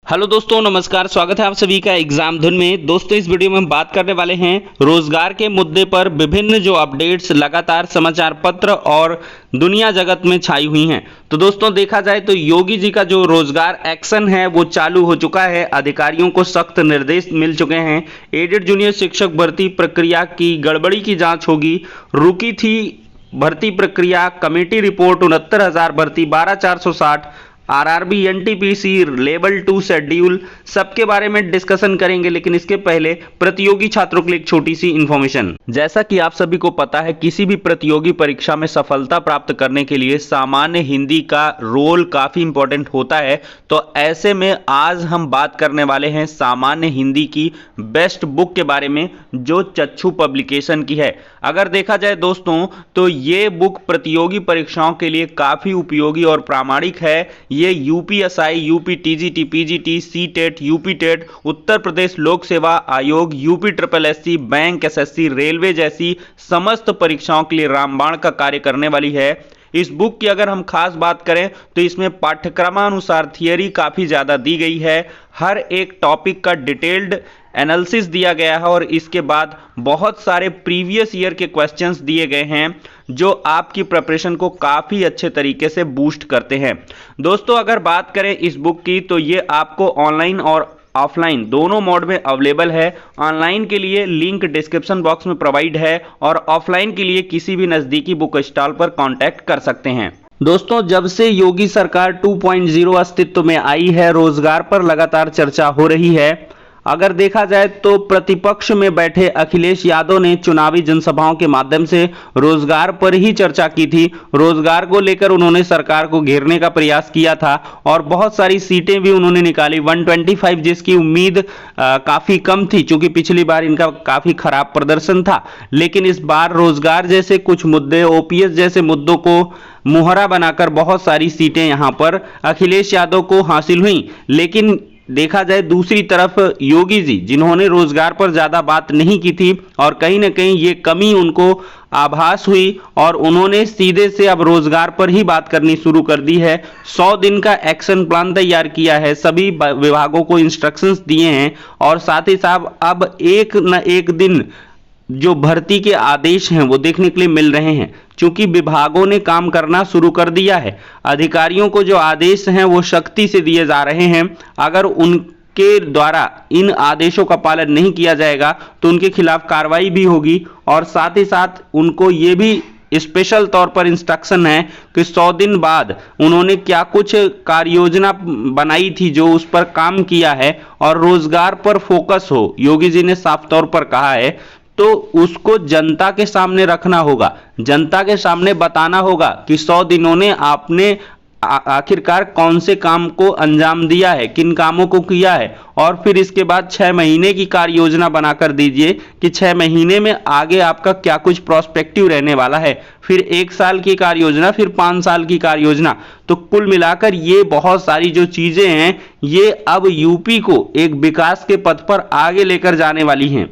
Hello दोस्तों, नमस्कार। स्वागत है आप सभी का एग्जाम धुन में। दोस्तों, इस वीडियो में हम बात करने वाले हैं रोजगार के मुद्दे पर विभिन्न जो अपडेट्स लगातार समाचार पत्र और दुनिया जगत में छाई हुई हैं। तो दोस्तों, देखा जाए तो योगी जी का जो रोजगार एक्शन है वो चालू हो चुका है। अधिकारियों को सख्त निर्देश मिल चुके हैं। एडेड जूनियर शिक्षक भर्ती प्रक्रिया की गड़बड़ी की जांच होगी। रुकी थी भर्ती प्रक्रिया, कमेटी रिपोर्ट 69,000 भर्ती 12,460, आरआरबी एनटीपीसी लेवल 2 शेड्यूल, सबके बारे में डिस्कशन करेंगे। लेकिन इसके पहले प्रतियोगी छात्रों के लिए एक छोटी सी इंफॉर्मेशन। जैसा कि आप सभी को पता है, किसी भी प्रतियोगी परीक्षा में सफलता प्राप्त करने के लिए सामान्य हिंदी का रोल काफी इंपॉर्टेंट होता है। तो ऐसे में आज हम बात करने वाले हैं सामान्य हिंदी की बेस्ट बुक के बारे में, जो चक्षु पब्लिकेशन की है। अगर देखा जाए दोस्तों, तो ये बुक प्रतियोगी परीक्षाओं के लिए काफी उपयोगी और प्रामाणिक है। ये UPSI, UP TGT, PGT, CTET, UP TET, Uttar Pradesh Lok Seva Aayog, UP triple SC, bank, SSC, railway जैसी समस्त परीक्षाओं के लिए रामबाण का कार्य करने वाली है। इस बुक की अगर हम खास बात करें तो इसमें पाठ्यक्रमानुसार थियरी काफी ज्यादा दी गई है। हर एक टॉपिक का डिटेल्ड एनालिसिस दिया गया है और इसके बाद बहुत सारे प्रीवियस ईयर के क्वेश्चंस दिए गए हैं, जो आपकी प्रिपरेशन को काफी अच्छे तरीके से बूस्ट करते हैं। दोस्तों, अगर बात करें इस बुक की, तो ये आपको ऑनलाइन और ऑफलाइन दोनों मोड में अवेलेबल है। ऑनलाइन के लिए लिंक डिस्क्रिप्शन बॉक्स में प्रोवाइड है और ऑफलाइन के लिए किसी भी नजदीकी बुक स्टॉल पर कांटेक्ट कर सकते हैं। दोस्तों, जब से योगी सरकार 2.0 अस्तित्व में आई है, रोजगार पर लगातार चर्चा हो रही है। अगर देखा जाए तो प्रतिपक्ष में बैठे अखिलेश यादव ने चुनावी जनसभाओं के माध्यम से रोजगार पर ही चर्चा की थी। रोजगार को लेकर उन्होंने सरकार को घेरने का प्रयास किया था और बहुत सारी सीटें भी उन्होंने निकाली, 125, जिसकी उम्मीद काफी कम थी, क्योंकि पिछली बार इनका काफी खराब प्रदर्शन था। लेकिन इस बार रोजगार जैसे कुछ मुद्दे, ओपीएस जैसे मुद्दों को मुहरा बनाकर बहुत सारी सीटें यहां पर अखिलेश यादव को हासिल हुई। लेकिन देखा जाए दूसरी तरफ योगी जी, जिन्होंने रोजगार पर ज्यादा बात नहीं की थी और कहीं ना कहीं ये कमी उनको आभास हुई और उन्होंने सीधे से अब रोजगार पर ही बात करनी शुरू कर दी है। 100 दिन का एक्शन प्लान तैयार किया है, सभी विभागों को इंस्ट्रक्शंस दिए हैं और साथ ही साथ अब एक न एक दिन जो भर्ती के आदेश हैं वो देखने के लिए मिल रहे हैं, क्योंकि विभागों ने काम करना शुरू कर दिया है। अधिकारियों को जो आदेश हैं वो सख्ती से दिए जा रहे हैं। अगर उनके द्वारा इन आदेशों का पालन नहीं किया जाएगा तो उनके खिलाफ कार्रवाई भी होगी और साथ ही साथ उनको ये भी स्पेशल तौर पर इंस्ट्रक्शन है कि 100 दिन बाद उन्होंने क्या कुछ कार्य योजना बनाई थी, जो उस पर काम किया है और रोजगार पर फोकस हो, योगी जी ने साफ तौर पर कहा है। तो उसको जनता के सामने रखना होगा, जनता के सामने बताना होगा कि 100 दिनों ने आपने आखिरकार कौन से काम को अंजाम दिया है, किन कामों को किया है, और फिर इसके बाद 6 महीने की कार्य योजना बनाकर दीजिए कि 6 महीने में आगे आपका क्या कुछ प्रोस्पेक्टिव रहने वाला है, फिर 1 साल की कार्य योजना, फिर 5 साल की कार्य योजना। तो कुल मिलाकर ये बहुत सारी जो चीजें हैं, ये अब यूपी को एक विकास के पथ पर आगे लेकर जाने वाली हैं।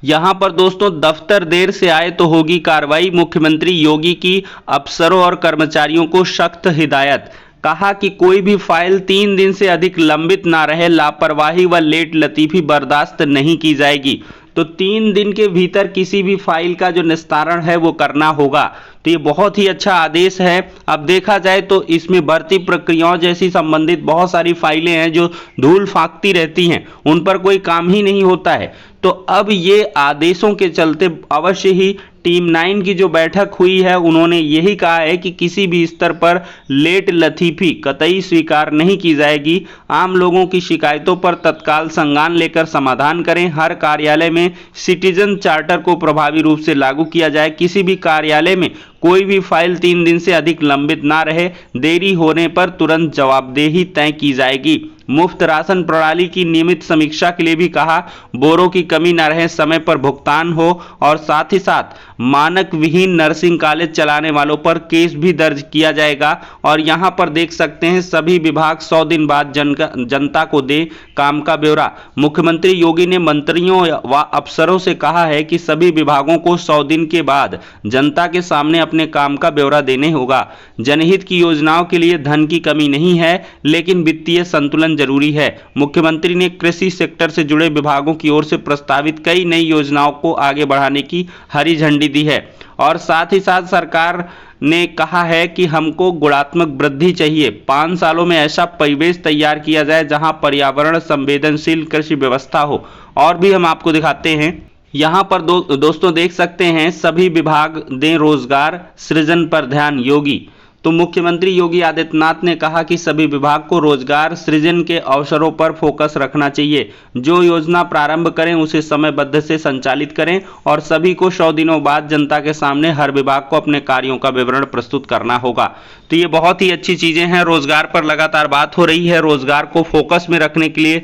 यहां पर दोस्तों, दफ्तर देर से आए तो होगी कार्रवाई। मुख्यमंत्री योगी की अफसरों और कर्मचारियों को सख्त हिदायत। कहा कि कोई भी फाइल 3 दिन से अधिक लंबित ना रहे, लापरवाही व लेट लतीफी बर्दाश्त नहीं की जाएगी। तो 3 दिन के भीतर किसी भी फाइल का जो निस्तारण है वो करना होगा। तो ये बहुत ही अच्छा आदेश है। अब देखा जाए तो इसमें भर्ती प्रक्रियाओं जैसी संबंधित बहुत सारी फाइलें हैं जो धूल फांकती रहती हैं, उन पर कोई काम ही नहीं होता है। तो अब ये आदेशों के चलते अवश्य ही टीम 9 की जो बैठक हुई है, उन्होंने यही कहा है कि किसी भी स्तर पर लेट लतीफी कतई स्वीकार नहीं की जाएगी। आम लोगों की शिकायतों पर तत्काल संज्ञान लेकर समाधान करें। हर कार्यालय में सिटीजन चार्टर को प्रभावी रूप से लागू किया जाए। किसी भी कार्यालय में कोई भी फाइल 3 दिन से अधिक लंबित ना रहे। देरी होने पर तुरंत जवाबदेही तय की जाएगी। मुफ्त राशन प्रणाली की नियमित समीक्षा के लिए भी कहा। बोरों की कमी न रहे, समय पर भुगतान हो और साथ ही साथ मानक विहीन नर्सिंग कॉलेज चलाने वालों पर केस भी दर्ज किया जाएगा। और यहां पर देख सकते हैं सभी विभाग 100 दिन बाद जनता को दे काम का ब्यौरा। मुख्यमंत्री योगी ने मंत्रियों व अफसरों से कहा है कि सभी विभागों को 100 दिन के बाद जनता के सामने अपने काम का ब्यौरा देने होगा। जनहित की योजनाओं के लिए धन की कमी नहीं है, लेकिन वित्तीय संतुलन जीवन जरूरी है। मुख्यमंत्री ने कृषि सेक्टर से जुड़े विभागों की ओर से प्रस्तावित कई नई योजनाओं को आगे बढ़ाने की हरी झंडी दी है और साथ ही साथ सरकार ने कहा है कि हमको गुणात्मक वृद्धि चाहिए। 5 सालों में ऐसा परिवेश तैयार किया जाए जहां पर्यावरण संवेदनशील कृषि व्यवस्था हो। और भी हम आपको दिखाते हैं, यहाँ पर दोस्तों देख सकते हैं, सभी विभाग दें रोजगार सृजन पर ध्यान। योगी तो मुख्यमंत्री योगी आदित्यनाथ ने कहा कि सभी विभाग को रोजगार सृजन के अवसरों पर फोकस रखना चाहिए। जो योजना प्रारंभ करें उसे समयबद्ध से संचालित करें और सभी को 100 दिनों बाद जनता के सामने हर विभाग को अपने कार्यों का विवरण प्रस्तुत करना होगा। तो ये बहुत ही अच्छी चीजें हैं। रोजगार पर लगातार बात हो रही है। रोजगार को फोकस में रखने के लिए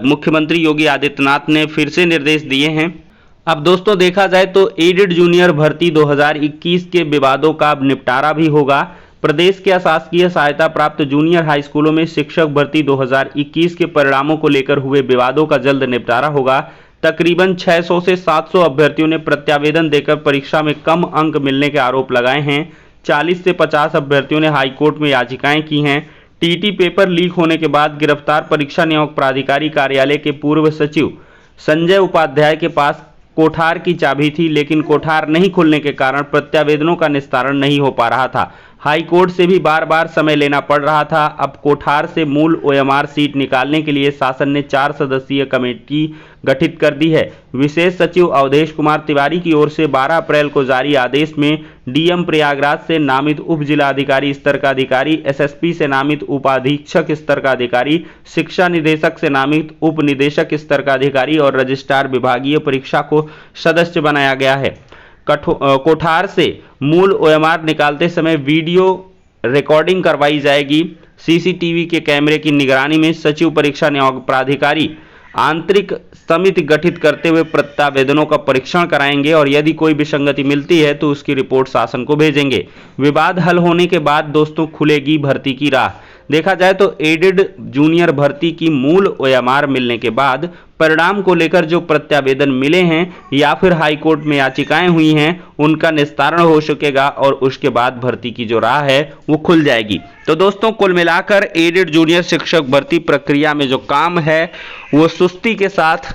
मुख्यमंत्री योगी आदित्यनाथ ने फिर से निर्देश दिए हैं। अब दोस्तों देखा जाए तो एडेड जूनियर भर्ती 2021 के विवादों का अब निपटारा भी होगा। प्रदेश के अशासकीय सहायता प्राप्त जूनियर हाई स्कूलों में शिक्षक भर्ती 2021 के परिणामों को लेकर हुए विवादों का जल्द निपटारा होगा। तकरीबन 600 से 700 अभ्यर्थियों ने प्रत्यावेदन देकर परीक्षा में कम अंक मिलने के आरोप लगाए हैं। 40 से 50 अभ्यर्थियों ने हाईकोर्ट में याचिकाएं की हैं। टीटी पेपर लीक होने के बाद गिरफ्तार परीक्षा नियामक प्राधिकारी कार्यालय के पूर्व सचिव संजय उपाध्याय के पास कोठार की चाबी थी, लेकिन कोठार नहीं खुलने के कारण प्रत्यावेदनों का निस्तारण नहीं हो पा रहा था। हाई कोर्ट से भी बार बार समय लेना पड़ रहा था। अब कोठार से मूल ओएमआर सीट निकालने के लिए शासन ने 4 सदस्यीय कमेटी गठित कर दी है। विशेष सचिव अवधेश कुमार तिवारी की ओर से 12 अप्रैल को जारी आदेश में डीएम प्रयागराज से नामित उप जिलाधिकारी स्तर का अधिकारी, एसएसपी से नामित उपाधीक्षक स्तर का अधिकारी, शिक्षा निदेशक से नामित उप निदेशक स्तर का अधिकारी और रजिस्ट्रार विभागीय परीक्षा को सदस्य बनाया गया है। कोठार से मूल ओएमआर निकालते समय वीडियो रिकॉर्डिंग करवाई जाएगी। सीसीटीवी के कैमरे की निगरानी में सचिव परीक्षा नियामक प्राधिकारी आंतरिक समिति गठित करते हुए प्रत्यावेदनों का परीक्षण कराएंगे और यदि कोई विसंगति मिलती है तो उसकी रिपोर्ट शासन को भेजेंगे। विवाद हल होने के बाद दोस्तों खुलेगी भर्ती की राह। देखा जाए तो एडेड जूनियर भर्ती की मूल ओएमआर मिलने के बाद परिणाम को लेकर जो प्रत्यावेदन मिले हैं या फिर हाईकोर्ट में याचिकाएं हुई हैं उनका निस्तारण हो सकेगा और उसके बाद भर्ती की जो राह है वो खुल जाएगी। तो दोस्तों कुल मिलाकर एडेड जूनियर शिक्षक भर्ती प्रक्रिया में जो काम है वो सुस्ती के साथ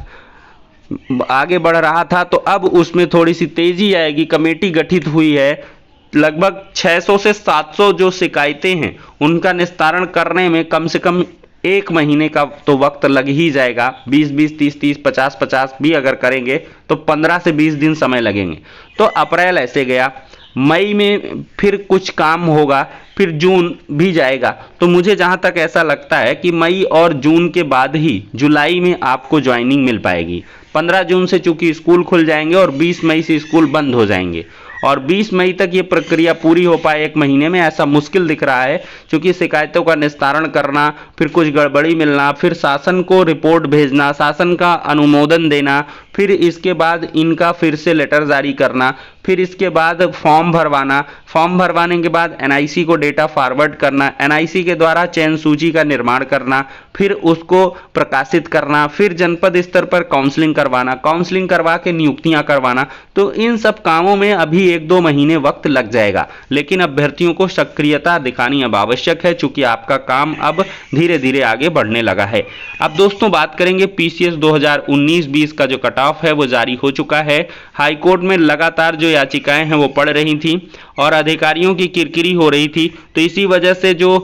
आगे बढ़ रहा था, तो अब उसमें थोड़ी सी तेजी आएगी। कमेटी गठित हुई है। लगभग 600 से 700 जो शिकायतें हैं उनका निस्तारण करने में कम से कम 1 महीने का तो वक्त लग ही जाएगा। 20-20, 30-30, 50-50 भी अगर करेंगे तो 15 से 20 दिन समय लगेंगे। तो अप्रैल ऐसे गया, मई में फिर कुछ काम होगा, फिर जून भी जाएगा। तो मुझे जहां तक ऐसा लगता है कि मई और जून के बाद ही जुलाई में आपको ज्वाइनिंग मिल पाएगी। 15 जून से चूंकि स्कूल खुल जाएंगे और 20 मई से स्कूल बंद हो जाएंगे और 20 मई तक ये प्रक्रिया पूरी हो पाए 1 महीने में ऐसा मुश्किल दिख रहा है, क्योंकि शिकायतों का निस्तारण करना, फिर कुछ गड़बड़ी मिलना, फिर शासन को रिपोर्ट भेजना, शासन का अनुमोदन देना, फिर इसके बाद इनका फिर से लेटर जारी करना, फिर इसके बाद फॉर्म भरवाना, फॉर्म भरवाने के बाद एनआईसी को डेटा फॉरवर्ड करना, एनआईसी के द्वारा चयन सूची का निर्माण करना, फिर उसको प्रकाशित करना, फिर जनपद स्तर पर काउंसलिंग करवाना, काउंसलिंग करवा के नियुक्तियां करवाना। तो इन सब कामों में अभी 1-2 महीने वक्त लग जाएगा, लेकिन अभ्यर्थियों को सक्रियता दिखानी अब आवश्यक है, चूंकि आपका काम अब धीरे धीरे आगे बढ़ने लगा है। अब दोस्तों बात करेंगे पीसीएस 2019-20 का जो कट ऑफ है वो जारी हो चुका है। हाईकोर्ट में लगातार जो याचिकाएं हैं वो पड़ रही थी और अधिकारियों की किरकिरी हो रही थी, तो इसी वजह से जो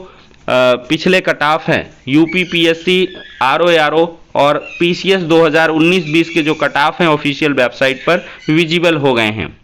पिछले कट ऑफ है यूपीपीएससी, आरओ और पीसीएस 2019-20 के जो कट ऑफ हैं ऑफिशियल वेबसाइट पर विजिबल हो गए हैं।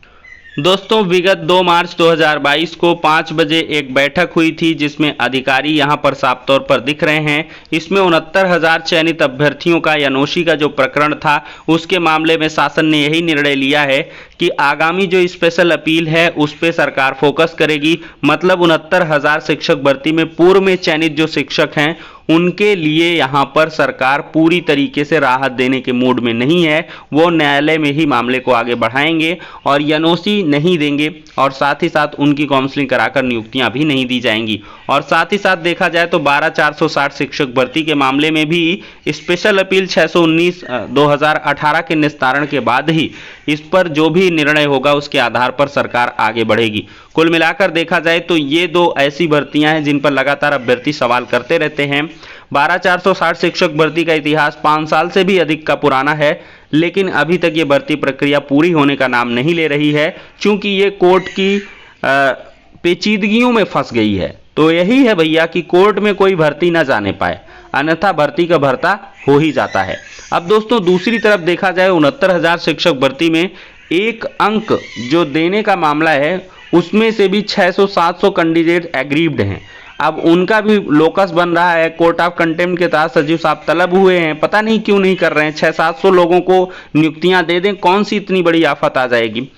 दोस्तों विगत 2 मार्च 2022 को 5 बजे एक बैठक हुई थी जिसमें अधिकारी यहां पर साफ तौर पर दिख रहे हैं। इसमें 69,000 चयनित अभ्यर्थियों का एनओसी का जो प्रकरण था उसके मामले में शासन ने यही निर्णय लिया है कि आगामी जो स्पेशल अपील है उस पर सरकार फोकस करेगी। मतलब 69,000 शिक्षक भर्ती में पूर्व में चयनित जो शिक्षक हैं उनके लिए यहां पर सरकार पूरी तरीके से राहत देने के मूड में नहीं है। वो न्यायालय में ही मामले को आगे बढ़ाएंगे और एनओसी नहीं देंगे और साथ ही साथ उनकी काउंसलिंग कराकर नियुक्तियां भी नहीं दी जाएंगी। और साथ ही साथ देखा जाए तो 12,460 शिक्षक भर्ती के मामले में भी स्पेशल अपील 619/2018 के निस्तारण के बाद ही इस पर जो भी निर्णय होगा उसके आधार पर सरकार आगे बढ़ेगी। कुल मिलाकर देखा जाए तो ये 2 ऐसी भर्तियां हैं जिन पर लगातार अभ्यर्थी सवाल करते रहते हैं। 12460 शिक्षक भर्ती का इतिहास 5 साल से भी अधिक का पुराना है, लेकिन अभी तक ये भर्ती प्रक्रिया पूरी होने का नाम नहीं ले रही है, क्योंकि ये कोर्ट की पेचीदगियों में फंस गई है। तो यही है भैया कि कोर्ट में कोई भर्ती ना जाने पाए, अन्यथा भर्ती का भर्ता हो ही जाता है। अब दोस्तों दूसरी तरफ देखा जाए 69,000 शिक्षक भर्ती में एक अंक जो देने का मामला है उसमें से भी 600-700 कैंडिडेट एग्रीव्ड हैं। अब उनका भी लोकस बन रहा है, कोर्ट ऑफ कंटेम्प्ट के तहत सचिव साहब तलब हुए हैं, पता नहीं क्यों नहीं कर रहे हैं। 600-700 लोगों को नियुक्तियां दे दें, कौन सी इतनी बड़ी आफत आ जाएगी,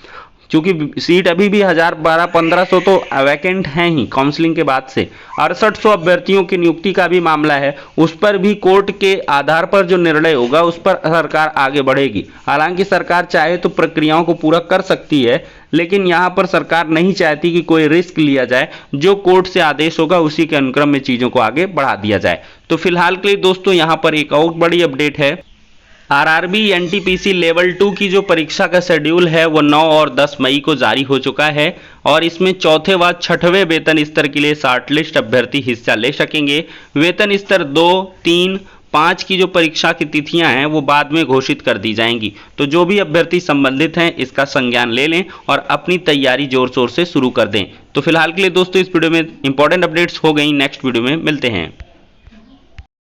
क्योंकि सीट अभी भी 1000-1200-1500 तो वैकेंट हैं ही काउंसलिंग के बाद से। 6800 अभ्यर्थियों की नियुक्ति का भी मामला है, उस पर भी कोर्ट के आधार पर जो निर्णय होगा उस पर सरकार आगे बढ़ेगी। हालांकि सरकार चाहे तो प्रक्रियाओं को पूरा कर सकती है, लेकिन यहाँ पर सरकार नहीं चाहती कि कोई रिस्क लिया जाए, जो कोर्ट से आदेश होगा उसी के अनुक्रम में चीज़ों को आगे बढ़ा दिया जाए। तो फिलहाल के लिए दोस्तों यहाँ पर एक और बड़ी अपडेट है। आरआरबी एनटीपीसी लेवल 2 की जो परीक्षा का शेड्यूल है वो 9 और 10 मई को जारी हो चुका है, और इसमें चौथे व छठवें वेतन स्तर के लिए शॉर्ट लिस्ट अभ्यर्थी हिस्सा ले सकेंगे। वेतन स्तर 2, 3, 5 की जो परीक्षा की तिथियां हैं वो बाद में घोषित कर दी जाएंगी। तो जो भी अभ्यर्थी संबंधित हैं इसका संज्ञान ले लें और अपनी तैयारी जोर शोर से शुरू कर दें। तो फिलहाल के लिए दोस्तों इस वीडियो में इंपॉर्टेंट अपडेट्स हो गई, नेक्स्ट वीडियो में मिलते हैं।